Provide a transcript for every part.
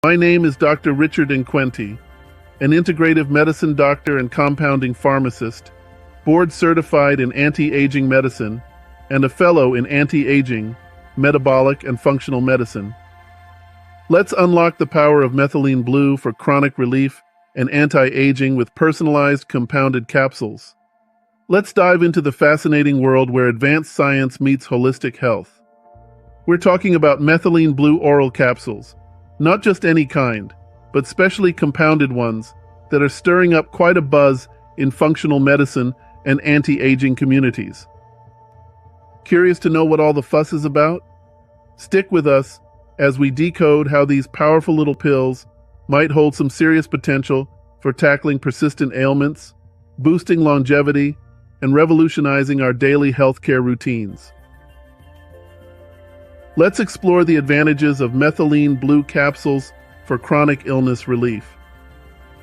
My name is Dr. Richard Nkwenti, an integrative medicine doctor and compounding pharmacist, board certified in anti-aging medicine, and a fellow in anti-aging, metabolic, and functional medicine. Let's unlock the power of methylene blue for chronic relief and anti-aging with personalized compounded capsules. Let's dive into the fascinating world where advanced science meets holistic health. We're talking about methylene blue oral capsules, not just any kind, but specially compounded ones that are stirring up quite a buzz in functional medicine and anti-aging communities. Curious to know what all the fuss is about? Stick with us as we decode how these powerful little pills might hold some serious potential for tackling persistent ailments, boosting longevity, and revolutionizing our daily healthcare routines. Let's explore the advantages of methylene blue capsules for chronic illness relief.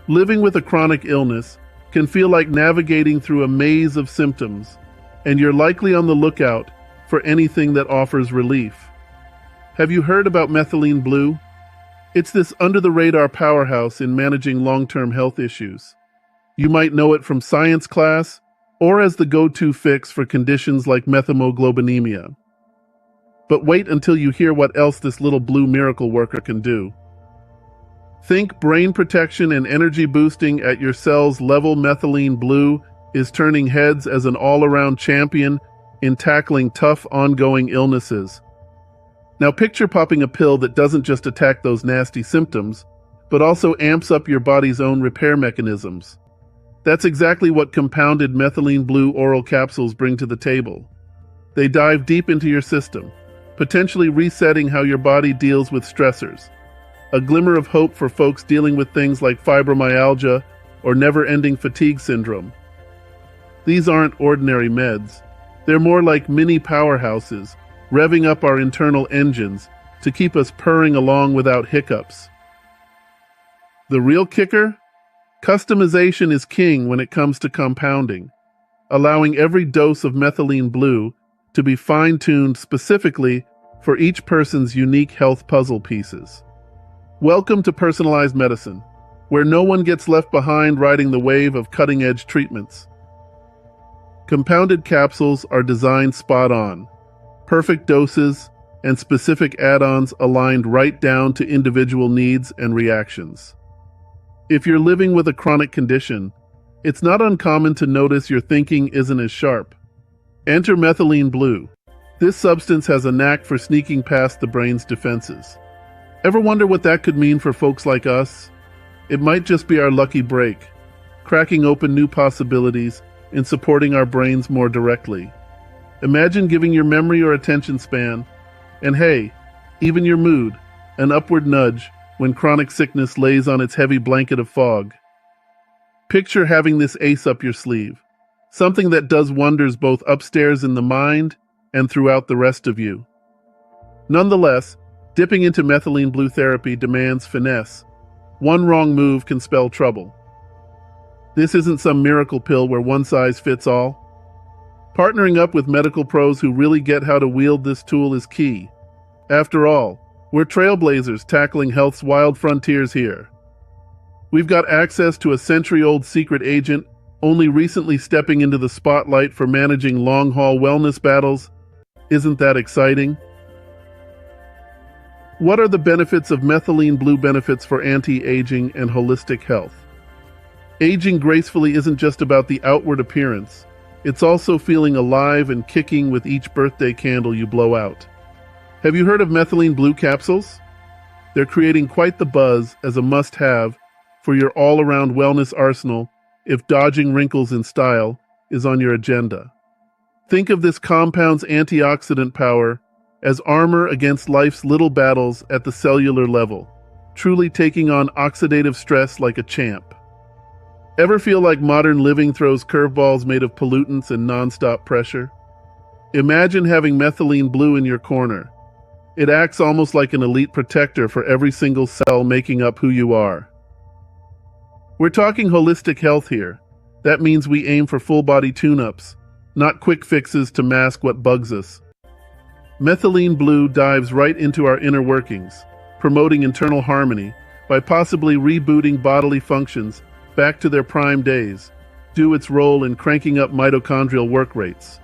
Living with a chronic illness can feel like navigating through a maze of symptoms, and you're likely on the lookout for anything that offers relief. Have you heard about methylene blue? It's this under-the-radar powerhouse in managing long-term health issues. You might know it from science class or as the go-to fix for conditions like methemoglobinemia. But wait until you hear what else this little blue miracle worker can do. Think brain protection and energy boosting at your cells level. Methylene blue is turning heads as an all-around champion in tackling tough ongoing illnesses. Now picture popping a pill that doesn't just attack those nasty symptoms, but also amps up your body's own repair mechanisms. That's exactly what compounded methylene blue oral capsules bring to the table. They dive deep into your system, potentially resetting how your body deals with stressors. A glimmer of hope for folks dealing with things like fibromyalgia or never-ending fatigue syndrome. These aren't ordinary meds. They're more like mini powerhouses, revving up our internal engines to keep us purring along without hiccups. The real kicker? Customization is king when it comes to compounding, allowing every dose of methylene blue to be fine-tuned specifically for each person's unique health puzzle pieces. Welcome to personalized medicine, where no one gets left behind riding the wave of cutting-edge treatments. Compounded capsules are designed spot-on, perfect doses and specific add-ons aligned right down to individual needs and reactions. If you're living with a chronic condition, it's not uncommon to notice your thinking isn't as sharp. Enter methylene blue. This substance has a knack for sneaking past the brain's defenses. Ever wonder what that could mean for folks like us? It might just be our lucky break, cracking open new possibilities in supporting our brains more directly. Imagine giving your memory or attention span, and hey, even your mood, an upward nudge when chronic sickness lays on its heavy blanket of fog. Picture having this ace up your sleeve. Something that does wonders both upstairs in the mind and throughout the rest of you. Nonetheless, dipping into methylene blue therapy demands finesse. One wrong move can spell trouble. This isn't some miracle pill where one size fits all. Partnering up with medical pros who really get how to wield this tool is key. After all, we're trailblazers tackling health's wild frontiers here. We've got access to a century-old secret agent only recently stepping into the spotlight for managing long-haul wellness battles. Isn't that exciting? What are the benefits of methylene blue? Benefits for anti-aging and holistic health? Aging gracefully isn't just about the outward appearance. It's also feeling alive and kicking with each birthday candle you blow out. Have you heard of methylene blue capsules? They're creating quite the buzz as a must-have for your all-around wellness arsenal if dodging wrinkles in style is on your agenda. Think of this compound's antioxidant power as armor against life's little battles at the cellular level, truly taking on oxidative stress like a champ. Ever feel like modern living throws curveballs made of pollutants and nonstop pressure? Imagine having methylene blue in your corner. It acts almost like an elite protector for every single cell making up who you are. We're talking holistic health here. That means we aim for full-body tune-ups, not quick fixes to mask what bugs us. Methylene blue dives right into our inner workings, promoting internal harmony by possibly rebooting bodily functions back to their prime days, do its role in cranking up mitochondrial work rates,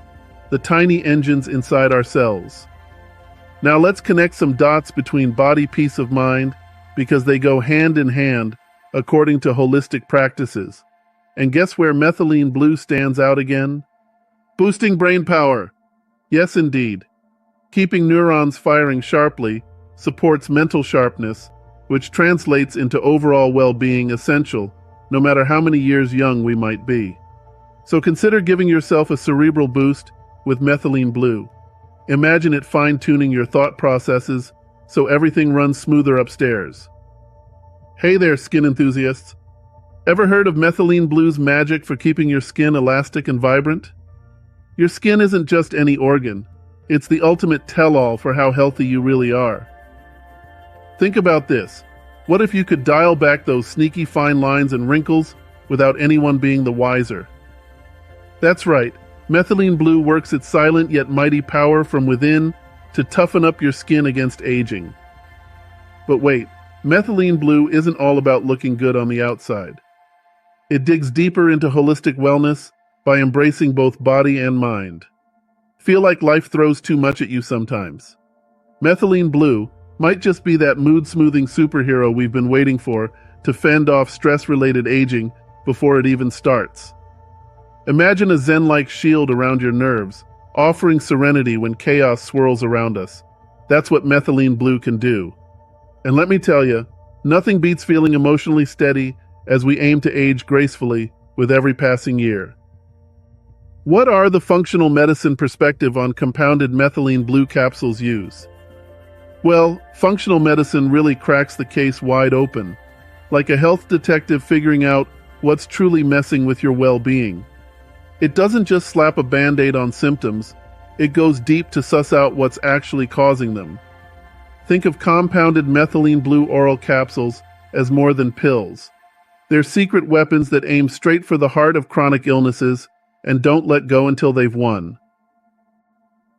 the tiny engines inside our cells. Now let's connect some dots between body peace of mind, because they go hand in hand according to holistic practices. And guess where methylene blue stands out again? Boosting brain power. Yes, indeed. Keeping neurons firing sharply supports mental sharpness, which translates into overall well-being essential, no matter how many years young we might be. So consider giving yourself a cerebral boost with methylene blue. Imagine it fine-tuning your thought processes so everything runs smoother upstairs. Hey there, skin enthusiasts. Ever heard of methylene blue's magic for keeping your skin elastic and vibrant? Your skin isn't just any organ. It's the ultimate tell-all for how healthy you really are. Think about this. What if you could dial back those sneaky fine lines and wrinkles without anyone being the wiser? That's right. Methylene blue works its silent yet mighty power from within to toughen up your skin against aging. But wait, methylene blue isn't all about looking good on the outside. It digs deeper into holistic wellness by embracing both body and mind. Feel like life throws too much at you sometimes? Methylene blue might just be that mood-smoothing superhero we've been waiting for to fend off stress-related aging before it even starts. Imagine a zen-like shield around your nerves, offering serenity when chaos swirls around us. That's what methylene blue can do. And let me tell you, nothing beats feeling emotionally steady as we aim to age gracefully with every passing year. What are the functional medicine perspective on compounded methylene blue capsules use? Well, functional medicine really cracks the case wide open, like a health detective figuring out what's truly messing with your well-being. It doesn't just slap a band-aid on symptoms, it goes deep to suss out what's actually causing them. Think of compounded methylene blue oral capsules as more than pills. They're secret weapons that aim straight for the heart of chronic illnesses and don't let go until they've won.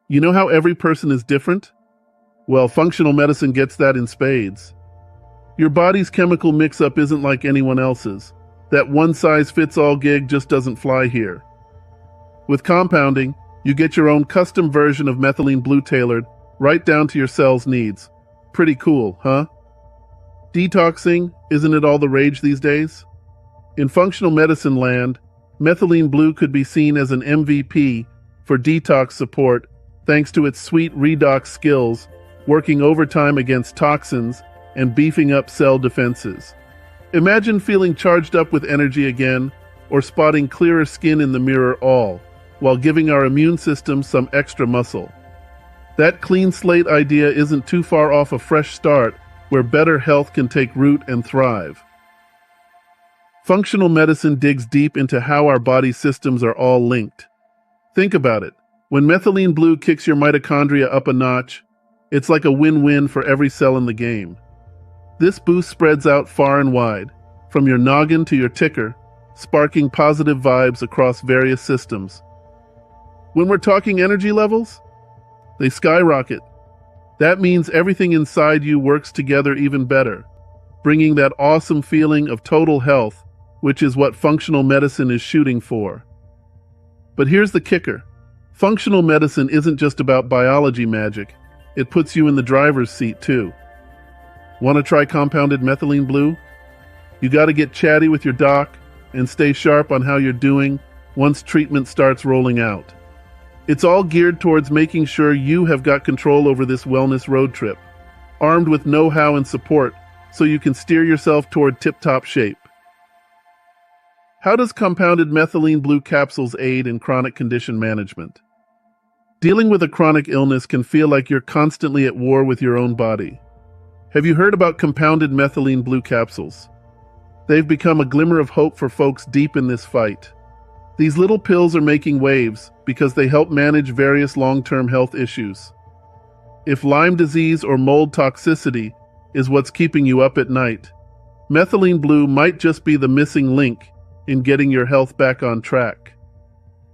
You know how every person is different? Well, functional medicine gets that in spades. Your body's chemical mix-up isn't like anyone else's. That one-size-fits-all gig just doesn't fly here. With compounding, you get your own custom version of methylene blue tailored right down to your cell's needs. Pretty cool, huh? Detoxing, isn't it all the rage these days? In functional medicine land, methylene blue could be seen as an MVP for detox support thanks to its sweet redox skills, working overtime against toxins and beefing up cell defenses. Imagine feeling charged up with energy again, or spotting clearer skin in the mirror, all while giving our immune system some extra muscle. That clean slate idea isn't too far off a fresh start where better health can take root and thrive. Functional medicine digs deep into how our body systems are all linked. Think about it. When methylene blue kicks your mitochondria up a notch, it's like a win-win for every cell in the game. This boost spreads out far and wide, from your noggin to your ticker, sparking positive vibes across various systems. When we're talking energy levels, they skyrocket. That means everything inside you works together even better, bringing that awesome feeling of total health, which is what functional medicine is shooting for. But here's the kicker. Functional medicine isn't just about biology magic. It puts you in the driver's seat, too. Want to try compounded methylene blue? You got to get chatty with your doc and stay sharp on how you're doing once treatment starts rolling out. It's all geared towards making sure you have got control over this wellness road trip, armed with know-how and support so you can steer yourself toward tip-top shape. How does compounded methylene blue capsules aid in chronic condition management? Dealing with a chronic illness can feel like you're constantly at war with your own body. Have you heard about compounded methylene blue capsules? They've become a glimmer of hope for folks deep in this fight. These little pills are making waves because they help manage various long-term health issues. If Lyme disease or mold toxicity is what's keeping you up at night, methylene blue might just be the missing link in getting your health back on track.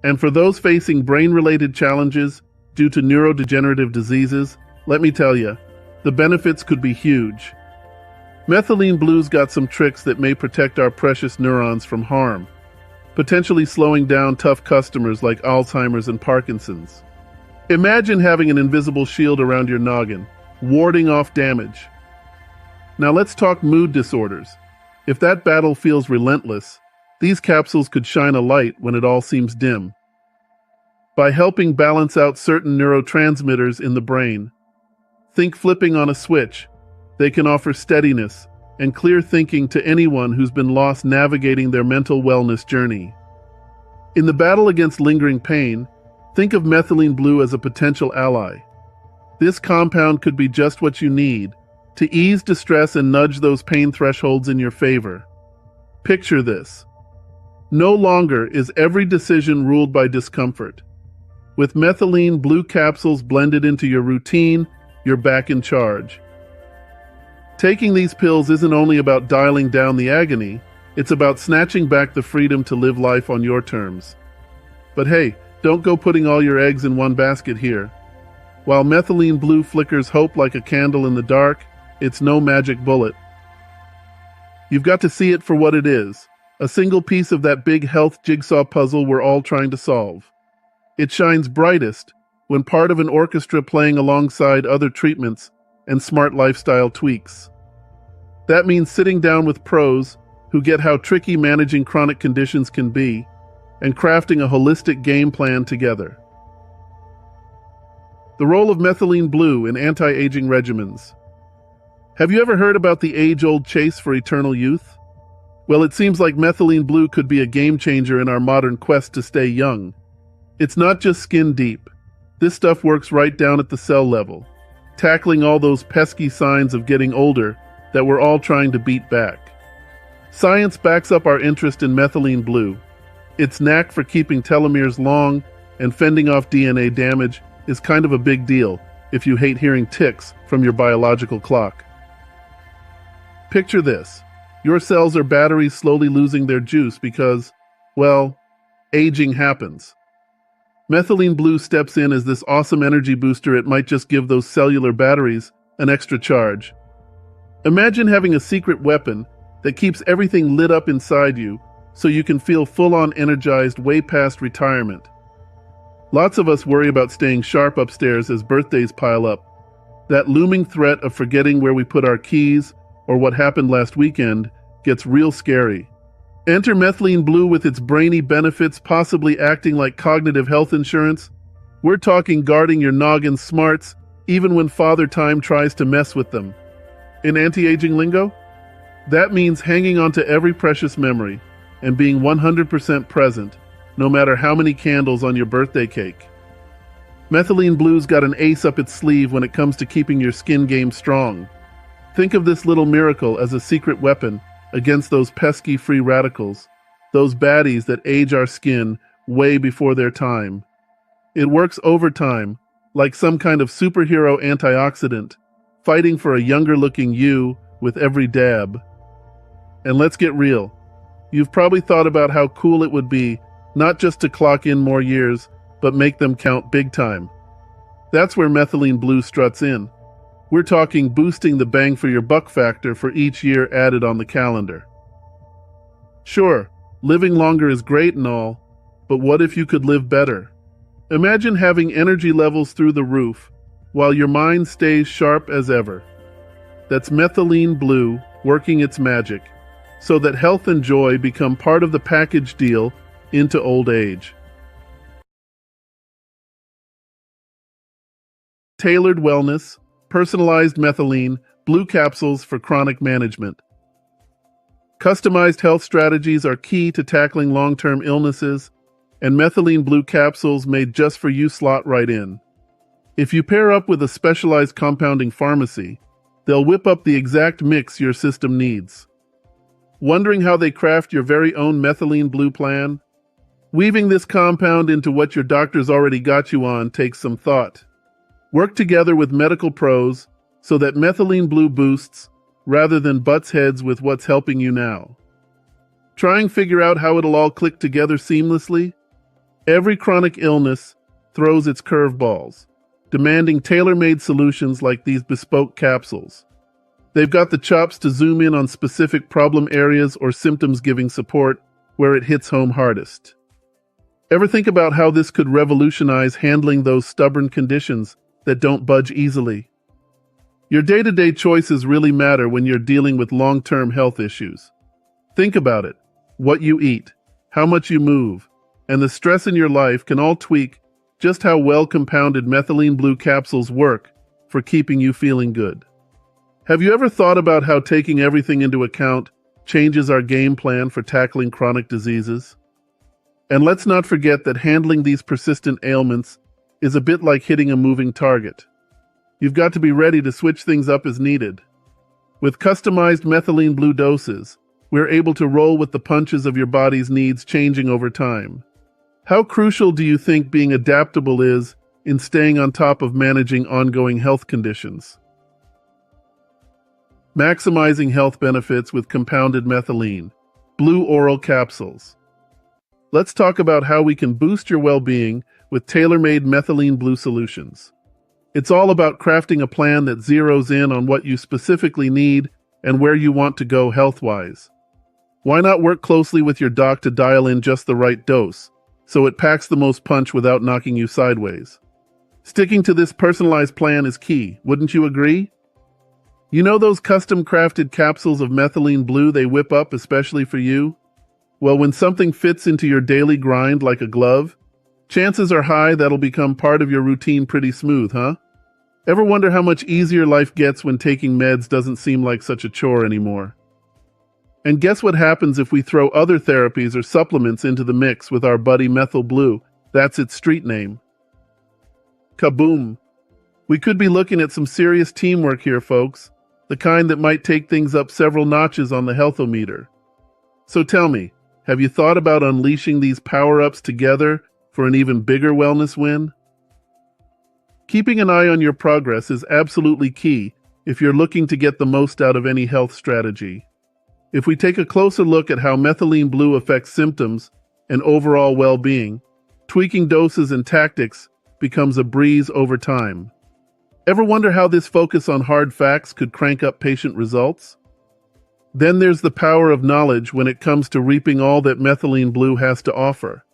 And for those facing brain-related challenges due to neurodegenerative diseases, let me tell you, the benefits could be huge. Methylene Blue's got some tricks that may protect our precious neurons from harm, potentially slowing down tough customers like Alzheimer's and Parkinson's. Imagine having an invisible shield around your noggin, warding off damage. Now let's talk mood disorders. If that battle feels relentless, these capsules could shine a light when it all seems dim. By helping balance out certain neurotransmitters in the brain, think flipping on a switch, they can offer steadiness and clear thinking to anyone who's been lost navigating their mental wellness journey. In the battle against lingering pain, think of methylene blue as a potential ally. This compound could be just what you need to ease distress and nudge those pain thresholds in your favor. Picture this. No longer is every decision ruled by discomfort. With methylene blue capsules blended into your routine, you're back in charge. Taking these pills isn't only about dialing down the agony, it's about snatching back the freedom to live life on your terms. But hey, don't go putting all your eggs in one basket here. While methylene blue flickers hope like a candle in the dark, it's no magic bullet. You've got to see it for what it is, a single piece of that big health jigsaw puzzle we're all trying to solve. It shines brightest when part of an orchestra playing alongside other treatments and smart lifestyle tweaks. That means sitting down with pros who get how tricky managing chronic conditions can be and crafting a holistic game plan together. The role of methylene blue in anti-aging regimens. Have you ever heard about the age-old chase for eternal youth? Well, it seems like methylene blue could be a game changer in our modern quest to stay young. It's not just skin deep. This stuff works right down at the cell level, tackling all those pesky signs of getting older that we're all trying to beat back. Science backs up our interest in methylene blue. Its knack for keeping telomeres long and fending off DNA damage is kind of a big deal if you hate hearing ticks from your biological clock. Picture this. Your cells are batteries slowly losing their juice because, well, aging happens. Methylene blue steps in as this awesome energy booster. It might just give those cellular batteries an extra charge. Imagine having a secret weapon that keeps everything lit up inside you so you can feel full-on energized way past retirement. Lots of us worry about staying sharp upstairs as birthdays pile up. That looming threat of forgetting where we put our keys or what happened last weekend gets real scary. Enter methylene blue with its brainy benefits, possibly acting like cognitive health insurance. We're talking guarding your noggin's smarts, even when Father Time tries to mess with them. In anti-aging lingo, that means hanging on to every precious memory and being 100% present, no matter how many candles on your birthday cake. Methylene blue's got an ace up its sleeve when it comes to keeping your skin game strong. Think of this little miracle as a secret weapon against those pesky free radicals, those baddies that age our skin way before their time. It works overtime, like some kind of superhero antioxidant, fighting for a younger-looking you with every dab. And let's get real. You've probably thought about how cool it would be not just to clock in more years, but make them count big time. That's where methylene blue struts in. We're talking boosting the bang for your buck factor for each year added on the calendar. Sure, living longer is great and all, but what if you could live better? Imagine having energy levels through the roof while your mind stays sharp as ever. That's methylene blue working its magic, so that health and joy become part of the package deal into old age. Tailored wellness, personalized methylene blue capsules for chronic management. Customized health strategies are key to tackling long-term illnesses, and methylene blue capsules made just for you slot right in. If you pair up with a specialized compounding pharmacy, they'll whip up the exact mix your system needs. Wondering how they craft your very own methylene blue plan? Weaving this compound into what your doctor's already got you on takes some thought. Work together with medical pros so that methylene blue boosts rather than butts heads with what's helping you now. Try and figure out how it'll all click together seamlessly? Every chronic illness throws its curveballs, demanding tailor-made solutions like these bespoke capsules. They've got the chops to zoom in on specific problem areas or symptoms, giving support where it hits home hardest. Ever think about how this could revolutionize handling those stubborn conditions that don't budge easily? Your day-to-day choices really matter when you're dealing with long-term health issues. Think about it. What you eat, how much you move, and the stress in your life can all tweak just how well compounded methylene blue capsules work for keeping you feeling good. Have you ever thought about how taking everything into account changes our game plan for tackling chronic diseases? And let's not forget that handling these persistent ailments is a bit like hitting a moving target. You've got to be ready to switch things up as needed. With customized methylene blue doses, we're able to roll with the punches of your body's needs changing over time. How crucial do you think being adaptable is in staying on top of managing ongoing health conditions? Maximizing health benefits with compounded methylene blue oral capsules. Let's talk about how we can boost your well-being with tailor-made methylene blue solutions. It's all about crafting a plan that zeroes in on what you specifically need and where you want to go health-wise. Why not work closely with your doc to dial in just the right dose, so it packs the most punch without knocking you sideways? Sticking to this personalized plan is key, wouldn't you agree? You know those custom-crafted capsules of methylene blue they whip up especially for you? Well, when something fits into your daily grind like a glove, chances are high that'll become part of your routine pretty smooth, huh? Ever wonder how much easier life gets when taking meds doesn't seem like such a chore anymore? And guess what happens if we throw other therapies or supplements into the mix with our buddy Methyl Blue? That's its street name. Kaboom! We could be looking at some serious teamwork here, folks. The kind that might take things up several notches on the healthometer. So tell me, have you thought about unleashing these power-ups together for an even bigger wellness win? Keeping an eye on your progress is absolutely key if you're looking to get the most out of any health strategy. If we take a closer look at how methylene blue affects symptoms and overall well-being, tweaking doses and tactics becomes a breeze over time. Ever wonder how this focus on hard facts could crank up patient results? Then there's the power of knowledge when it comes to reaping all that methylene blue has to offer.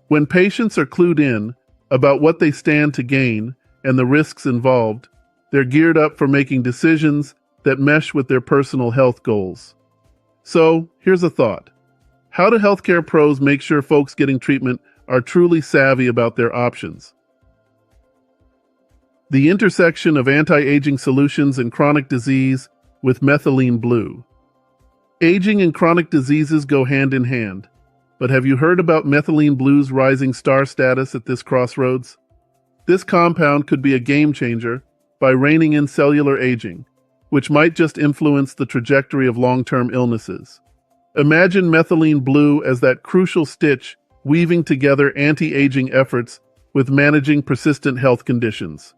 When patients are clued in about what they stand to gain and the risks involved, they're geared up for making decisions that mesh with their personal health goals. So, here's a thought. How do healthcare pros make sure folks getting treatment are truly savvy about their options? The intersection of anti-aging solutions and chronic disease with methylene blue. Aging and chronic diseases go hand in hand, but have you heard about methylene blue's rising star status at this crossroads? This compound could be a game changer by reining in cellular aging, which might just influence the trajectory of long-term illnesses. Imagine methylene blue as that crucial stitch weaving together anti-aging efforts with managing persistent health conditions.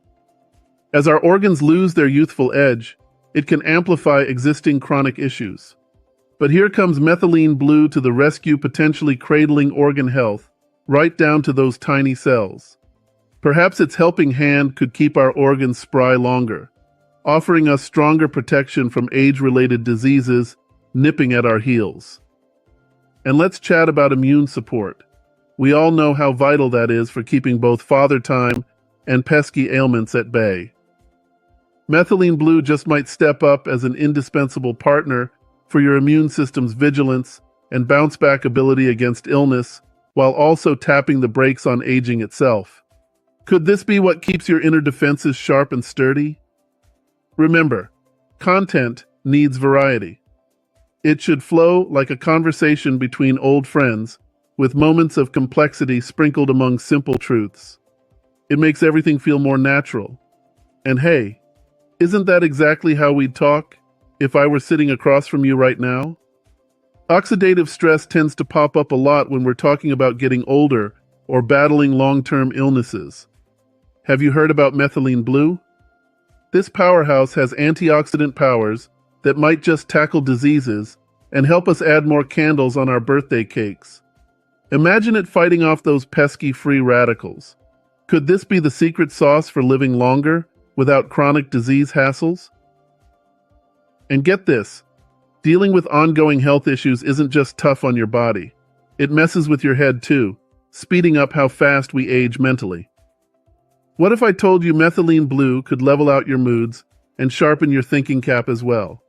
As our organs lose their youthful edge, it can amplify existing chronic issues. But here comes methylene blue to the rescue, potentially cradling organ health, right down to those tiny cells. Perhaps its helping hand could keep our organs spry longer, offering us stronger protection from age-related diseases nipping at our heels. And let's chat about immune support. We all know how vital that is for keeping both father time and pesky ailments at bay. Methylene blue just might step up as an indispensable partner for your immune system's vigilance and bounce-back ability against illness, while also tapping the brakes on aging itself. Could this be what keeps your inner defenses sharp and sturdy? Remember, content needs variety. It should flow like a conversation between old friends, with moments of complexity sprinkled among simple truths. It makes everything feel more natural. And hey, isn't that exactly how we'd talk if I were sitting across from you right now? Oxidative stress tends to pop up a lot when we're talking about getting older or battling long-term illnesses. Have you heard about methylene blue? This powerhouse has antioxidant powers that might just tackle diseases and help us add more candles on our birthday cakes. Imagine it fighting off those pesky free radicals. Could this be the secret sauce for living longer without chronic disease hassles? And get this, dealing with ongoing health issues isn't just tough on your body. It messes with your head too, speeding up how fast we age mentally. What if I told you Methylene Blue could level out your moods and sharpen your thinking cap as well?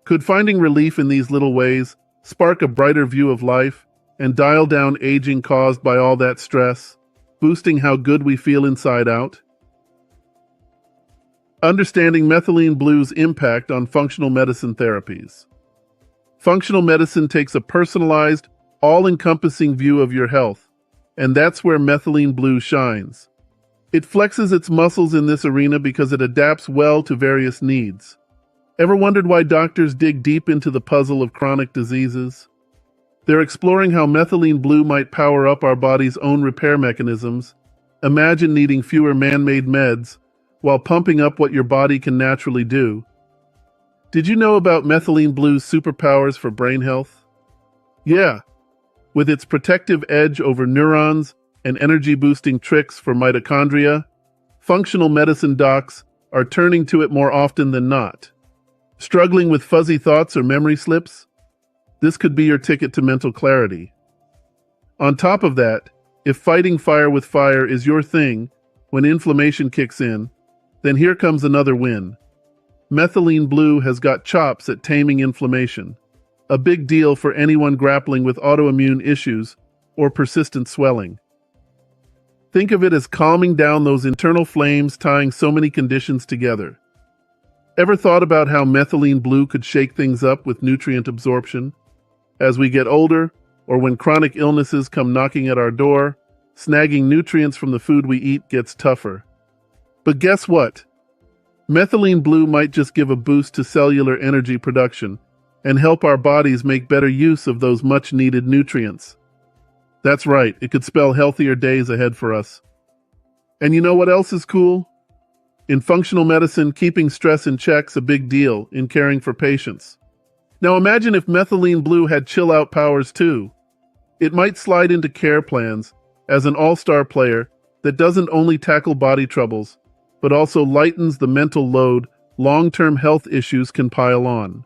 Could finding relief in these little ways spark a brighter view of life and dial down aging caused by all that stress, boosting how good we feel inside out? Understanding Methylene Blue's impact on functional medicine therapies. Functional medicine takes a personalized, all-encompassing view of your health, and that's where Methylene Blue shines. It flexes its muscles in this arena because it adapts well to various needs. Ever wondered why doctors dig deep into the puzzle of chronic diseases? They're exploring how Methylene Blue might power up our body's own repair mechanisms. Imagine needing fewer man-made meds while pumping up what your body can naturally do. Did you know about Methylene Blue's superpowers for brain health? Yeah, with its protective edge over neurons and energy-boosting tricks for mitochondria, functional medicine docs are turning to it more often than not. Struggling with fuzzy thoughts or memory slips? This could be your ticket to mental clarity. On top of that, if fighting fire with fire is your thing when inflammation kicks in, then here comes another win. Methylene Blue has got chops at taming inflammation, a big deal for anyone grappling with autoimmune issues or persistent swelling. Think of it as calming down those internal flames tying so many conditions together. Ever thought about how Methylene Blue could shake things up with nutrient absorption? As we get older, or when chronic illnesses come knocking at our door, snagging nutrients from the food we eat gets tougher. But guess what? Methylene Blue might just give a boost to cellular energy production and help our bodies make better use of those much-needed nutrients. That's right, it could spell healthier days ahead for us. And you know what else is cool? In functional medicine, keeping stress in check's a big deal in caring for patients. Now imagine if Methylene Blue had chill-out powers too. It might slide into care plans as an all-star player that doesn't only tackle body troubles, but also lightens the mental load long-term health issues can pile on.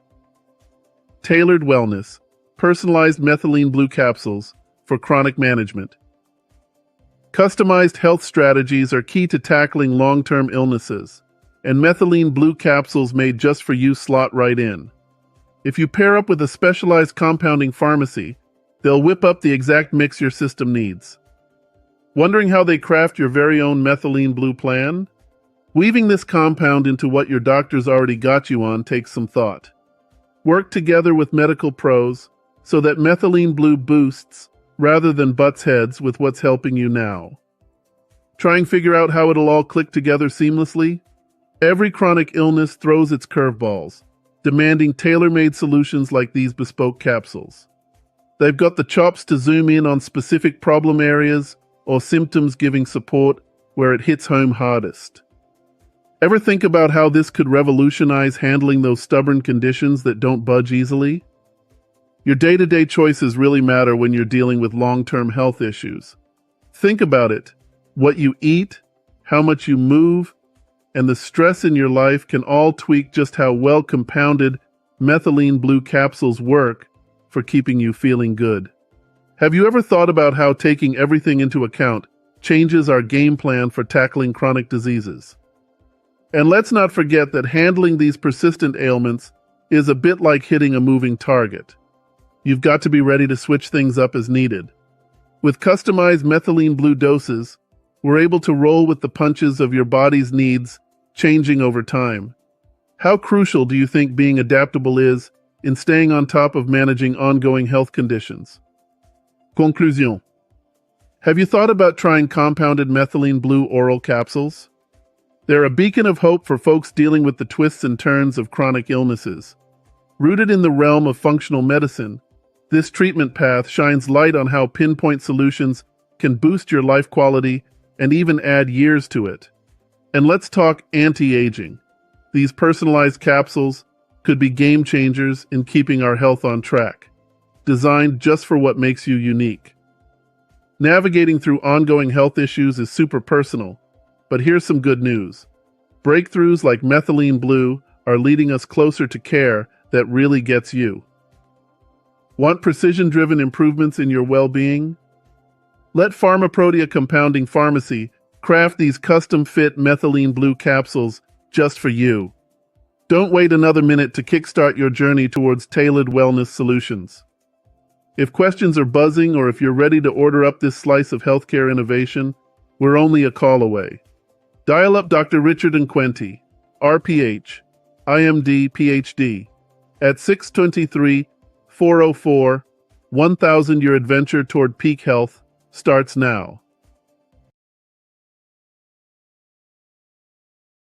Tailored wellness, personalized Methylene Blue capsules for chronic management. Customized health strategies are key to tackling long-term illnesses, and Methylene Blue capsules made just for you slot right in. If you pair up with a specialized compounding pharmacy, they'll whip up the exact mix your system needs. Wondering how they craft your very own Methylene Blue plan? Weaving this compound into what your doctor's already got you on takes some thought. Work together with medical pros so that Methylene Blue boosts rather than butts heads with what's helping you now. Try and figure out how it'll all click together seamlessly? Every chronic illness throws its curveballs, demanding tailor-made solutions like these bespoke capsules. They've got the chops to zoom in on specific problem areas or symptoms, giving support where it hits home hardest. Ever think about how this could revolutionize handling those stubborn conditions that don't budge easily? Your day-to-day choices really matter when you're dealing with long-term health issues. Think about it. What you eat, how much you move, and the stress in your life can all tweak just how well compounded Methylene Blue capsules work for keeping you feeling good. Have you ever thought about how taking everything into account changes our game plan for tackling chronic diseases? And let's not forget that handling these persistent ailments is a bit like hitting a moving target. You've got to be ready to switch things up as needed. With customized Methylene Blue doses, we're able to roll with the punches of your body's needs, changing over time. How crucial do you think being adaptable is in staying on top of managing ongoing health conditions? Conclusion. Have you thought about trying compounded Methylene Blue oral capsules? They're a beacon of hope for folks dealing with the twists and turns of chronic illnesses. Rooted in the realm of functional medicine, this treatment path shines light on how pinpoint solutions can boost your life quality and even add years to it. And let's talk anti-aging. These personalized capsules could be game changers in keeping our health on track, designed just for what makes you unique. Navigating through ongoing health issues is super personal, but here's some good news. Breakthroughs like Methylene Blue are leading us closer to care that really gets you. Want precision-driven improvements in your well-being? Let Pharmaprotea Compounding Pharmacy craft these custom-fit methylene blue capsules just for you. Don't wait another minute to kickstart your journey towards tailored wellness solutions. If questions are buzzing or if you're ready to order up this slice of healthcare innovation, we're only a call away. Dial up Dr. Richard Nkwenti, RPH, IMD, PhD, at 623-404-1000. Your adventure toward peak health starts now.